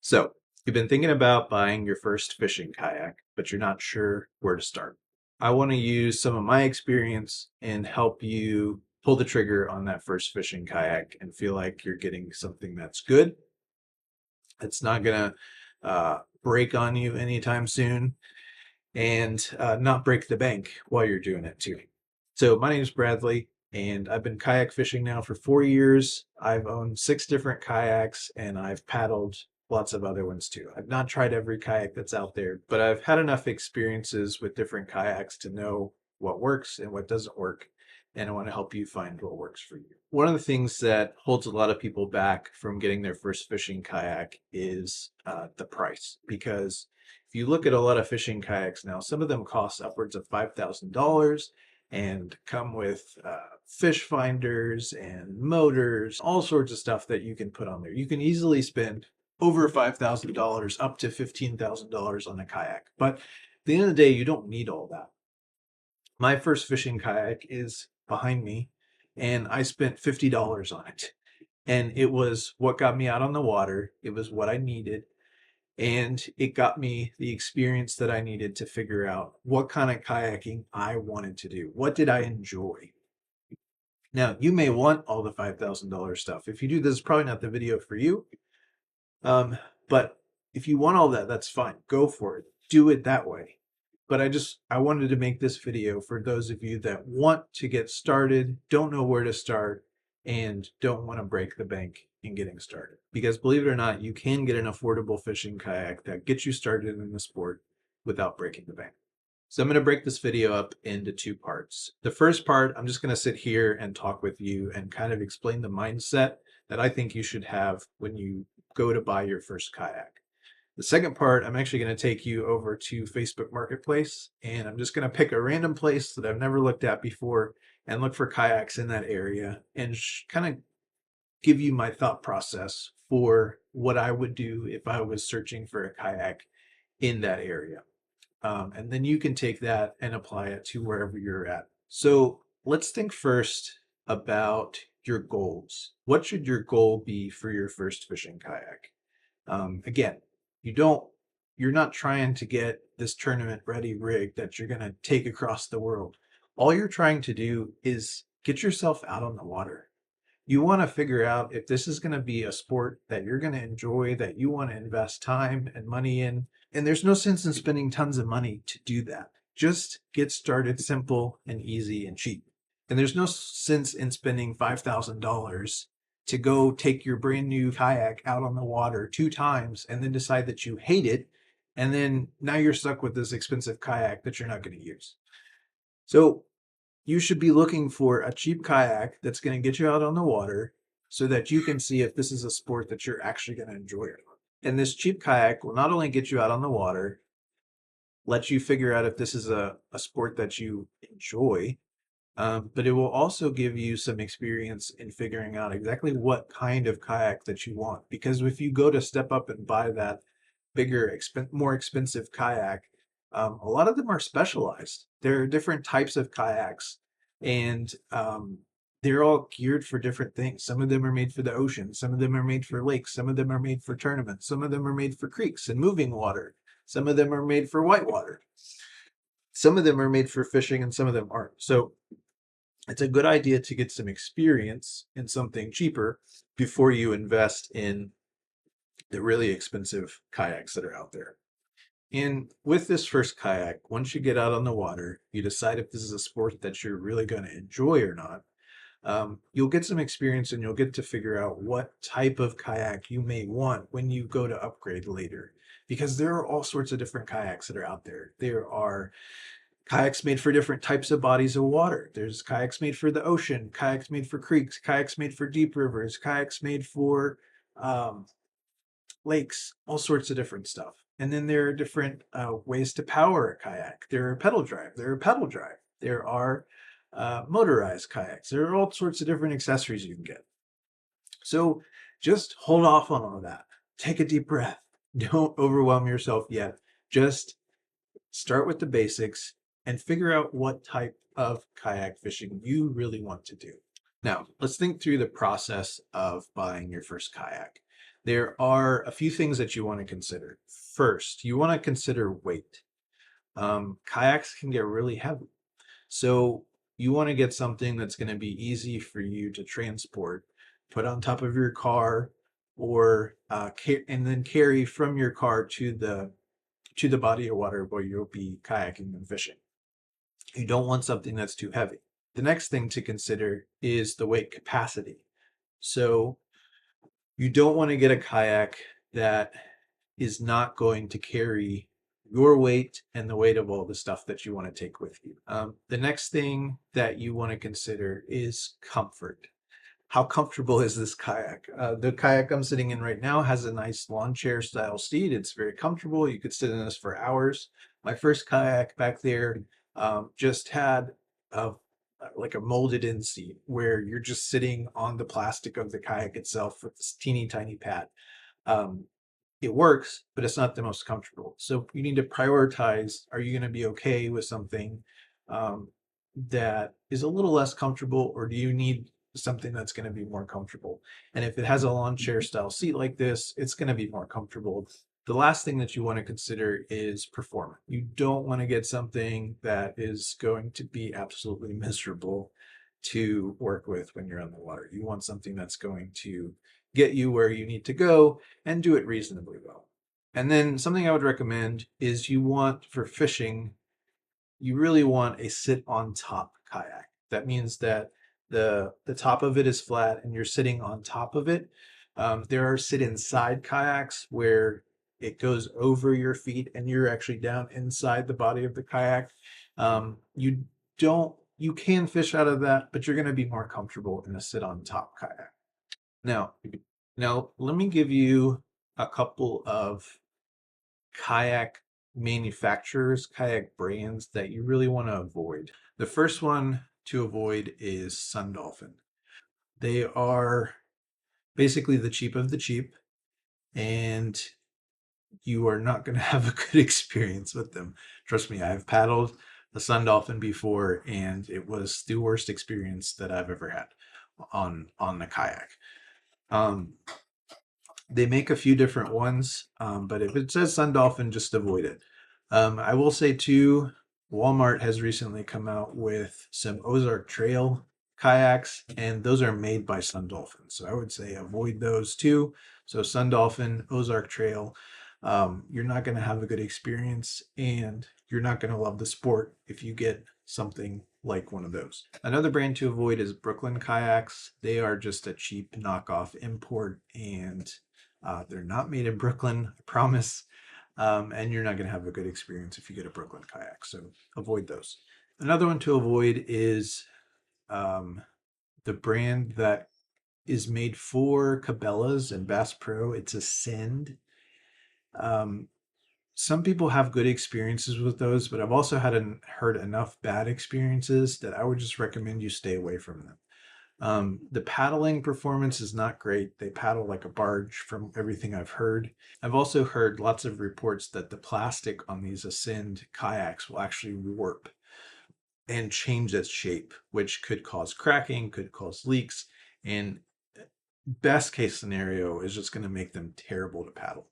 So, you've been thinking about buying your first fishing kayak, but you're not sure where to start. I want to use some of my experience and help you pull the trigger on that first fishing kayak and feel like you're getting something that's good. It's not going to break on you anytime soon and not break the bank while you're doing it too. So, my name is Bradley. And I've been kayak fishing now for 4 years. I've owned 6 different kayaks and I've paddled lots of other ones too. I've not tried every kayak that's out there, but I've had enough experiences with different kayaks to know what works and what doesn't work. And I want to help you find what works for you. One of the things that holds a lot of people back from getting their first fishing kayak is the price. Because if you look at a lot of fishing kayaks now, some of them cost upwards of $5,000 and come with fish finders and motors, all sorts of stuff that you can put on there. You can easily spend over $5,000 up to $15,000 on a kayak. But at the end of the day, you don't need all that. My first fishing kayak is behind me, and I spent $50 on it. And it was what got me out on the water. It was what I needed. And it got me the experience that I needed to figure out what kind of kayaking I wanted to do. What did I enjoy? Now, you may want all the $5,000 stuff. If you do, this is probably not the video for you. But if you want all that, that's fine. Go for it. Do it that way. But I wanted to make this video for those of you that want to get started, don't know where to start, and don't want to break the bank in getting started. Because believe it or not, you can get an affordable fishing kayak that gets you started in the sport without breaking the bank. So I'm going to break this video up into 2 parts. The first part, I'm just going to sit here and talk with you and kind of explain the mindset that I think you should have when you go to buy your first kayak. The second part, I'm actually going to take you over to Facebook Marketplace, and I'm just going to pick a random place that I've never looked at before and look for kayaks in that area and kind of give you my thought process for what I would do if I was searching for a kayak in that area. And then you can take that and apply it to wherever you're at. So let's think first about your goals. What should your goal be for your first fishing kayak? Again, you're not trying to get this tournament ready rig that you're going to take across the world. All you're trying to do is get yourself out on the water. You want to figure out if this is going to be a sport that you're going to enjoy, that you want to invest time and money in. And there's no sense in spending tons of money to do that. Just get started simple and easy and cheap. And there's no sense in spending $5,000 to go take your brand new kayak out on the water 2 times and then decide that you hate it. And then now you're stuck with this expensive kayak that you're not going to use. So you should be looking for a cheap kayak that's going to get you out on the water so that you can see if this is a sport that you're actually going to enjoy or not. And this cheap kayak will not only get you out on the water, let you figure out if this is a sport that you enjoy, but it will also give you some experience in figuring out exactly what kind of kayak that you want. Because if you go to step up and buy that bigger, more expensive kayak, a lot of them are specialized. There are different types of kayaks, and they're all geared for different things. Some of them are made for the ocean. Some of them are made for lakes. Some of them are made for tournaments. Some of them are made for creeks and moving water. Some of them are made for whitewater. Some of them are made for fishing, and some of them aren't. So it's a good idea to get some experience in something cheaper before you invest in the really expensive kayaks that are out there. And with this first kayak, once you get out on the water, you decide if this is a sport that you're really going to enjoy or not. You'll get some experience and you'll get to figure out what type of kayak you may want when you go to upgrade later. Because there are all sorts of different kayaks that are out there. There are kayaks made for different types of bodies of water. There's kayaks made for the ocean, kayaks made for creeks, kayaks made for deep rivers, kayaks made for lakes, all sorts of different stuff. And then there are different ways to power a kayak. There are pedal drive. There are motorized kayaks. There are all sorts of different accessories you can get. So just hold off on all that. Take a deep breath. Don't overwhelm yourself yet. Just start with the basics and figure out what type of kayak fishing you really want to do. Now, let's think through the process of buying your first kayak. There are a few things that you want to consider. First, you want to consider weight. Kayaks can get really heavy. So you want to get something that's going to be easy for you to transport, put on top of your car, or and then carry from your car to the body of water where you'll be kayaking and fishing. You don't want something that's too heavy. The next thing to consider is the weight capacity. So you don't want to get a kayak that is not going to carry your weight and the weight of all the stuff that you want to take with you. The next thing that you want to consider is comfort. How comfortable is this kayak? The kayak I'm sitting in right now has a nice lawn chair style seat. It's very comfortable. You could sit in this for hours. My first kayak back there just had a like a molded in seat where you're just sitting on the plastic of the kayak itself with this teeny tiny pad. Um, it works, but it's not the most comfortable. So you need to prioritize, are you going to be okay with something um, that is a little less comfortable, or do you need something that's going to be more comfortable? And if it has a lawn chair style seat like this, it's going to be more comfortable. The last thing that you want to consider is performance. You don't want to get something that is going to be absolutely miserable to work with when you're on the water. You want something that's going to get you where you need to go and do it reasonably well. And then something I would recommend is you want, for fishing, you really want a sit on top kayak. That means that the top of it is flat and you're sitting on top of it. There are sit inside kayaks where it goes over your feet and you're actually down inside the body of the kayak. You don't you can fish out of that, but you're going to be more comfortable in a sit on top kayak. Now, let me give you a couple of kayak manufacturers, kayak brands that you really want to avoid. The first one to avoid is Sun Dolphin. They are basically the cheap of the cheap, and you are not going to have a good experience with them. Trust me, I've paddled the Sun Dolphin before, and it was the worst experience that I've ever had on the kayak. They make a few different ones, but if it says Sun Dolphin, just avoid it. I will say too, Walmart has recently come out with some Ozark Trail kayaks, and those are made by Sun Dolphin. So I would say avoid those too. So Sun Dolphin, Ozark Trail, you're not going to have a good experience, and you're not going to love the sport if you get something like one of those. Another brand to avoid is Brooklyn Kayaks. They are just a cheap knockoff import, and they're not made in Brooklyn, I promise. And you're not going to have a good experience if you get a Brooklyn kayak. So avoid those. Another one to avoid is the brand that is made for Cabela's and Bass Pro. It's Ascend. Some people have good experiences with those, but I've also heard enough bad experiences that I would just recommend you stay away from them. The paddling performance is not great. They paddle like a barge from everything I've heard. I've also heard lots of reports that the plastic on these Ascend kayaks will actually warp and change its shape, which could cause cracking, could cause leaks, and best case scenario is just going to make them terrible to paddle.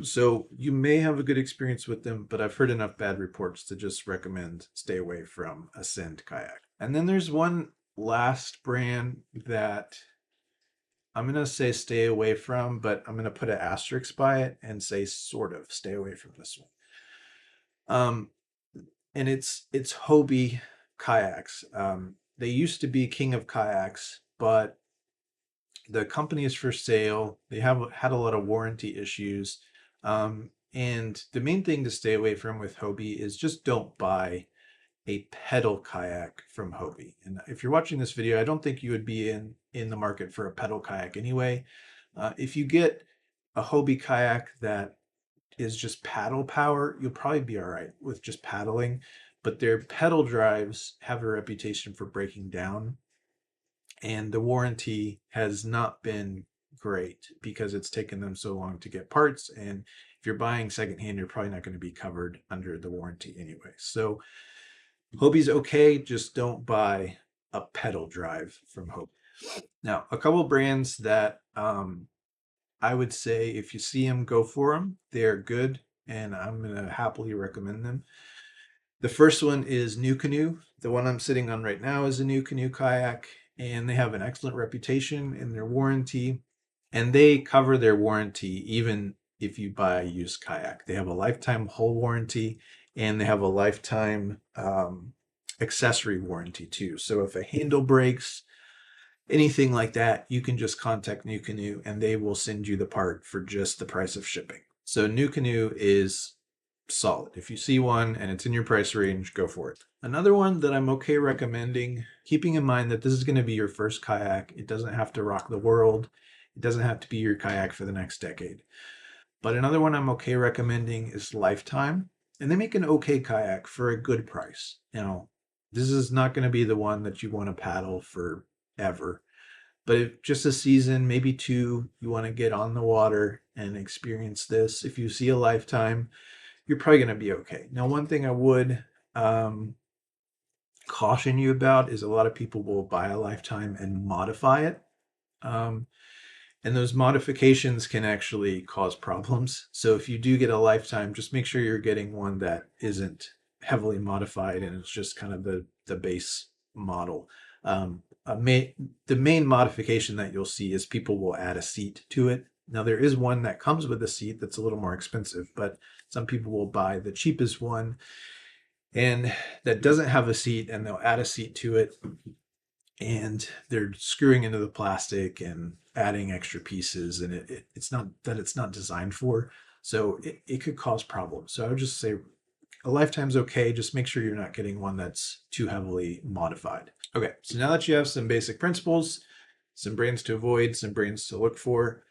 So you may have a good experience with them, but I've heard enough bad reports to just recommend stay away from Ascend kayak. And then there's one last brand that I'm going to say stay away from, but I'm going to put an asterisk by it and say sort of stay away from this one. And it's Hobie kayaks. They used to be King of Kayaks, but the company is for sale. They have had a lot of warranty issues. And the main thing to stay away from with Hobie is just don't buy a pedal kayak from Hobie. And if you're watching this video, I don't think you would be in the market for a pedal kayak anyway. If you get a Hobie kayak that is just paddle power, you'll probably be all right with just paddling. But their pedal drives have a reputation for breaking down, and the warranty has not been great because it's taken them so long to get parts. And if you're buying secondhand, you're probably not going to be covered under the warranty anyway. So Hobie's okay, just don't buy a pedal drive from Hobie. Now, a couple brands that I would say if you see them, go for them. They're good, and I'm going to happily recommend them. The first one is New Canoe. The one I'm sitting on right now is a New Canoe kayak, and they have an excellent reputation in their warranty, and they cover their warranty even if you buy a used kayak. They have a lifetime hull warranty, and they have a lifetime accessory warranty too. So if a handle breaks, anything like that, you can just contact New Canoe and they will send you the part for just the price of shipping. So New Canoe is solid. If you see one and it's in your price range, go for it. Another one that I'm okay recommending, keeping in mind that this is going to be your first kayak. It doesn't have to rock the world. It doesn't have to be your kayak for the next decade. But another one I'm okay recommending is Lifetime. And they make an okay kayak for a good price. Now, this is not going to be the one that you want to paddle forever. But if just a season, maybe two, you want to get on the water and experience this. If you see a Lifetime, you're probably going to be okay. Now, one thing I would caution you about is a lot of people will buy a Lifetime and modify it. And those modifications can actually cause problems. So if you do get a Lifetime, just make sure you're getting one that isn't heavily modified and it's just kind of the base model. The main modification that you'll see is people will add a seat to it. Now there is one that comes with a seat that's a little more expensive, but some people will buy the cheapest one and that doesn't have a seat and they'll add a seat to it and they're screwing into the plastic and adding extra pieces and it's not that it's not designed for. So it could cause problems. So I would just say a Lifetime's okay. Just make sure you're not getting one that's too heavily modified. Okay, so now that you have some basic principles, some brands to avoid, some brands to look for,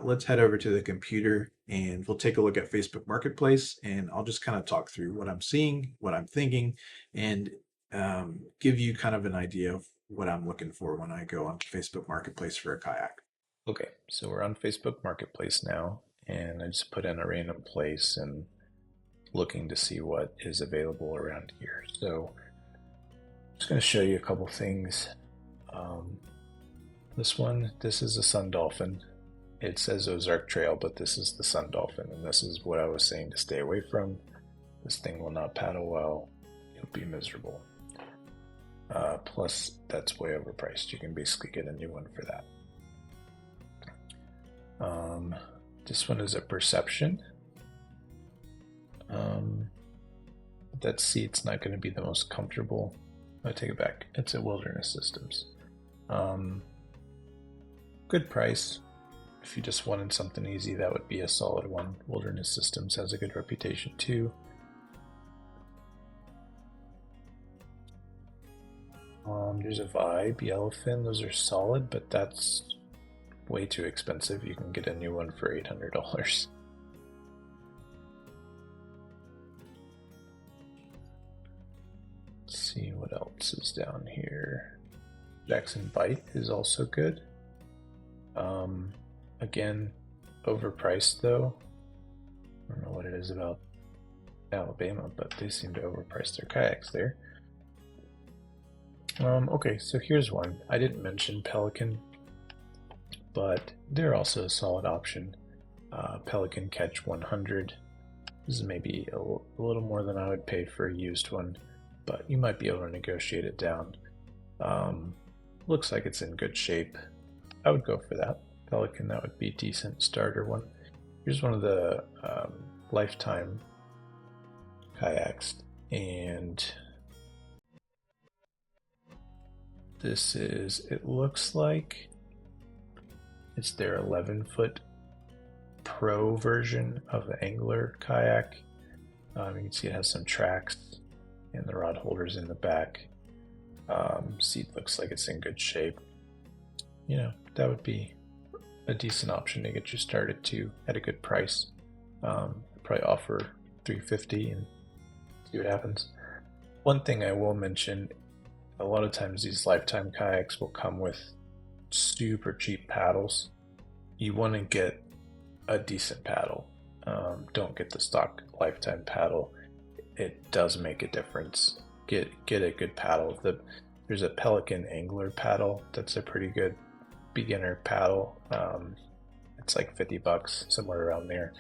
let's head over to the computer and we'll take a look at Facebook Marketplace and I'll just kind of talk through what I'm seeing, what I'm thinking, and give you kind of an idea of what I'm looking for when I go on Facebook Marketplace for a kayak. Okay, so we're on Facebook Marketplace now, and I just put in a random place and looking to see what is available around here. So I'm just going to show you a couple things. This is a Sun Dolphin. It says Ozark Trail, but this is the Sun Dolphin, and this is what I was saying to stay away from. This thing will not paddle well. You'll be miserable. Plus, that's way overpriced. You can basically get a new one for that. This one is a Perception. That seat's not going to be the most comfortable. I take it back. It's a Wilderness Systems. Good price. If you just wanted something easy, that would be a solid one. Wilderness Systems has a good reputation too. There's a Vibe, Yellowfin. Those are solid, but that's way too expensive. You can get a new one for $800. Let's see what else is down here. Jackson Bite is also good. Again, overpriced though. I don't know what it is about Alabama, but they seem to overprice their kayaks there. Okay, so here's one. I didn't mention Pelican, but they're also a solid option. Pelican Catch 100. This is maybe a little more than I would pay for a used one, but you might be able to negotiate it down. Looks like it's in good shape. I would go for that. Pelican, that would be a decent starter one. Here's one of the Lifetime kayaks, and this is, it looks like it's their 11-foot Pro version of the Angler kayak. You can see it has some tracks and the rod holders in the back. Seat looks like it's in good shape. You know, that would be a decent option to get you started too at a good price. Probably offer $350 and see what happens. One thing I will mention, a lot of times these Lifetime kayaks will come with super cheap paddles. You want to get a decent paddle. Don't get the stock Lifetime paddle. It does make a difference. Get a good paddle. There's a Pelican Angler paddle that's a pretty good beginner paddle. I It's like $50, somewhere around there.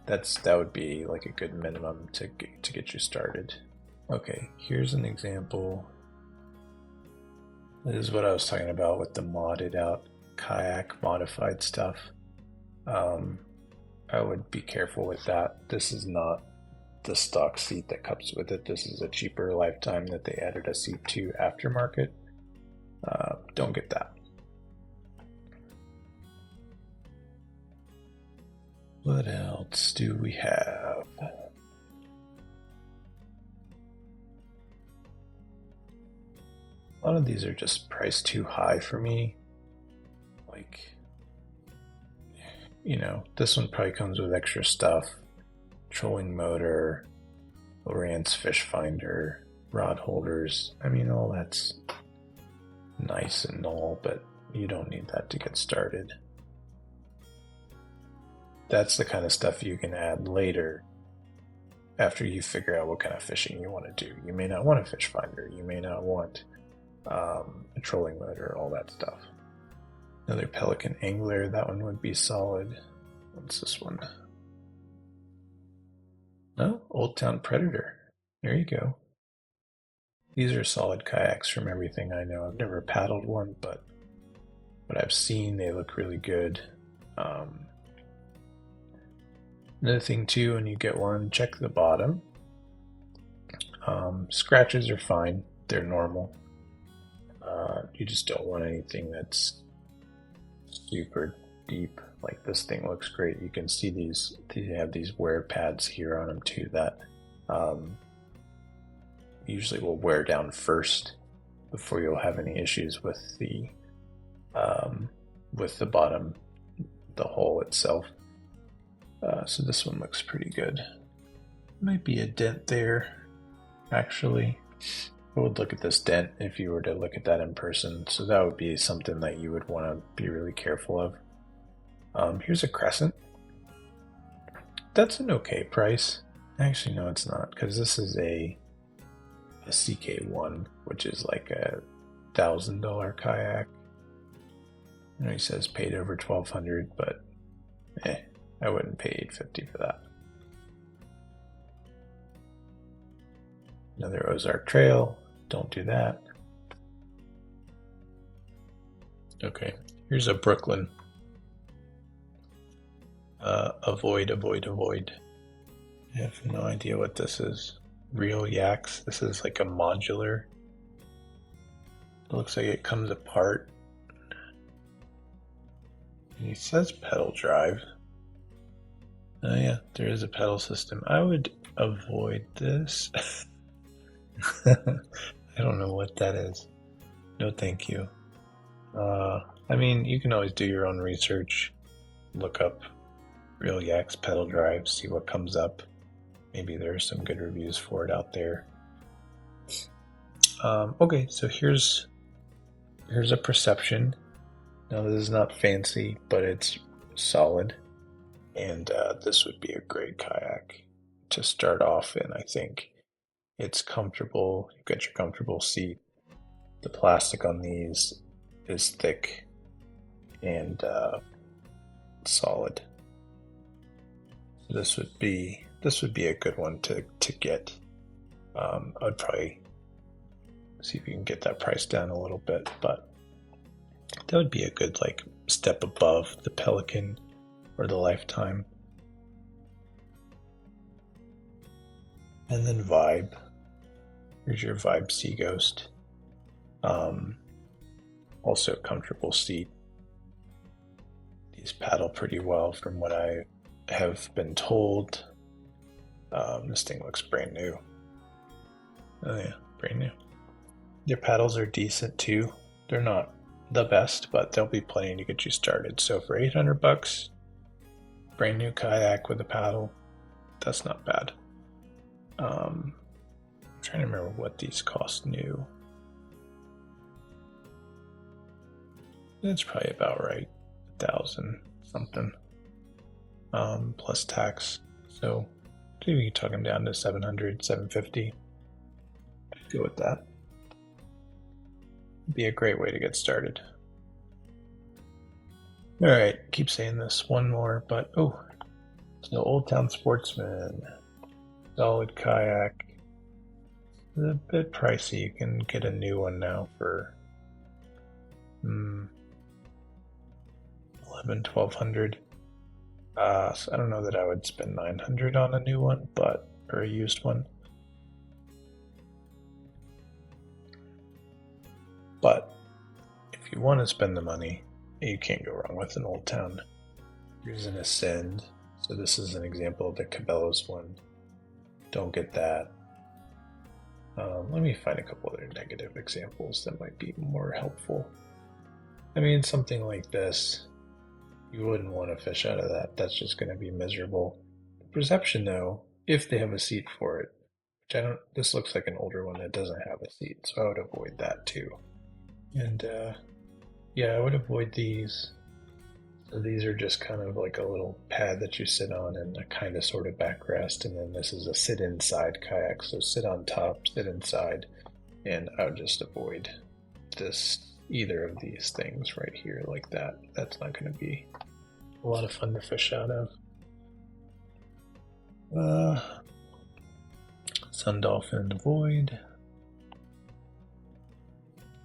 That would be like a good minimum to get you started. Okay, here's an example. This is what I was talking about with the modded out kayak modified stuff. I would be careful with that. This is not the stock seat that comes with it. This is a cheaper Lifetime that they added a seat to aftermarket. Don't get that. What else do we have? A lot of these are just priced too high for me. Like, you know, this one probably comes with extra stuff. Trolling motor, Lowrance fish finder, rod holders. I mean, all that's nice and all, but you don't need that to get started. That's the kind of stuff you can add later after you figure out what kind of fishing you want to do. You may not want a fish finder. You may not want a trolling motor, all that stuff. Another Pelican angler, that one would be solid. What's this one? Oh, Old Town Predator. There you go. These are solid kayaks from everything I know. I've never paddled one, but what I've seen, they look really good. Another thing too, when you get one, check the bottom. Scratches are fine. They're normal. You just don't want anything that's super deep. Like this thing looks great. You can see they have these wear pads here on them too that usually will wear down first before you'll have any issues with the bottom, the hole itself. So this one looks pretty good. Might be a dent there, actually. I would look at this dent if you were to look at that in person. So that would be something that you would want to be really careful of. Here's a Crescent. That's an okay price. Actually, no, it's not, because this is a CK1, which is like a $1,000 kayak. I know he says paid over $1,200, but I wouldn't pay $850 for that. Another Ozark Trail. Don't do that. Okay, here's a Brooklyn. Avoid. I have no idea what this is. Real Yaks. This is like a modular. It looks like it comes apart. And it says pedal drive. Oh yeah, there is a pedal system. I would avoid this. I don't know what that is. No thank you. I mean, you can always do your own research. Look up Real Yaks pedal drive, see what comes up. Maybe there are some good reviews for it out there. Okay, so here's a Perception. Now this is not fancy, but it's solid. And this would be a great kayak to start off in, I think. It's comfortable. You've got your comfortable seat. The plastic on these is thick and solid. This would be a good one to get. I would probably see if you can get that price down a little bit, but that would be a good like step above the Pelican or the Lifetime. And then Vibe. Here's your Vibe Sea Ghost. Also comfortable seat. These paddle pretty well from what I have been told. This thing looks brand new. Oh yeah, brand new. Their paddles are decent too. They're not the best, but they'll be plenty to get you started. So for $800, brand new kayak with a paddle, that's not bad. I'm trying to remember what these cost new. That's probably about right. 1,000 something. Plus tax. So maybe you can talk them down to 700, 750. Go with that. Be a great way to get started. All right, keep saying this. One more, but so Old Town Sportsman, solid kayak. It's a bit pricey. You can get a new one now for 1200. So I don't know that I would spend 900 on a new one, or a used one. But if you want to spend the money, you can't go wrong with an Old Town. Here's an Ascend. So this is an example of the Cabela's one. Don't get that. Let me find a couple other negative examples that might be more helpful. I mean, something like this, you wouldn't want to fish out of that. That's just going to be miserable. The Perception, though, if they have a seat for it, which this looks like an older one that doesn't have a seat, so I would avoid that too. And yeah, I would avoid these. So these are just kind of like a little pad that you sit on and a kind of sort of backrest. And then this is a sit inside kayak. So sit on top, sit inside. And I would just avoid either of these things right here like that. That's not going to be a lot of fun to fish out of. Sun Dolphin, avoid.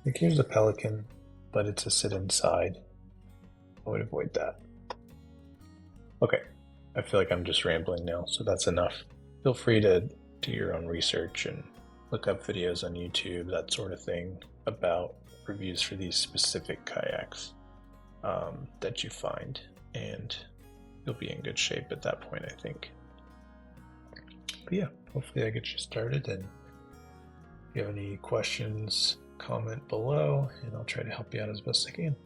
Like here's a Pelican, but it's a sit inside. I would avoid that. Okay, I feel like I'm just rambling now, so that's enough. Feel free to do your own research and look up videos on YouTube, that sort of thing, about reviews for these specific kayaks that you find, and you'll be in good shape at that point, I think. But yeah, hopefully I get you started, and if you have any questions, comment below, and I'll try to help you out as best I can.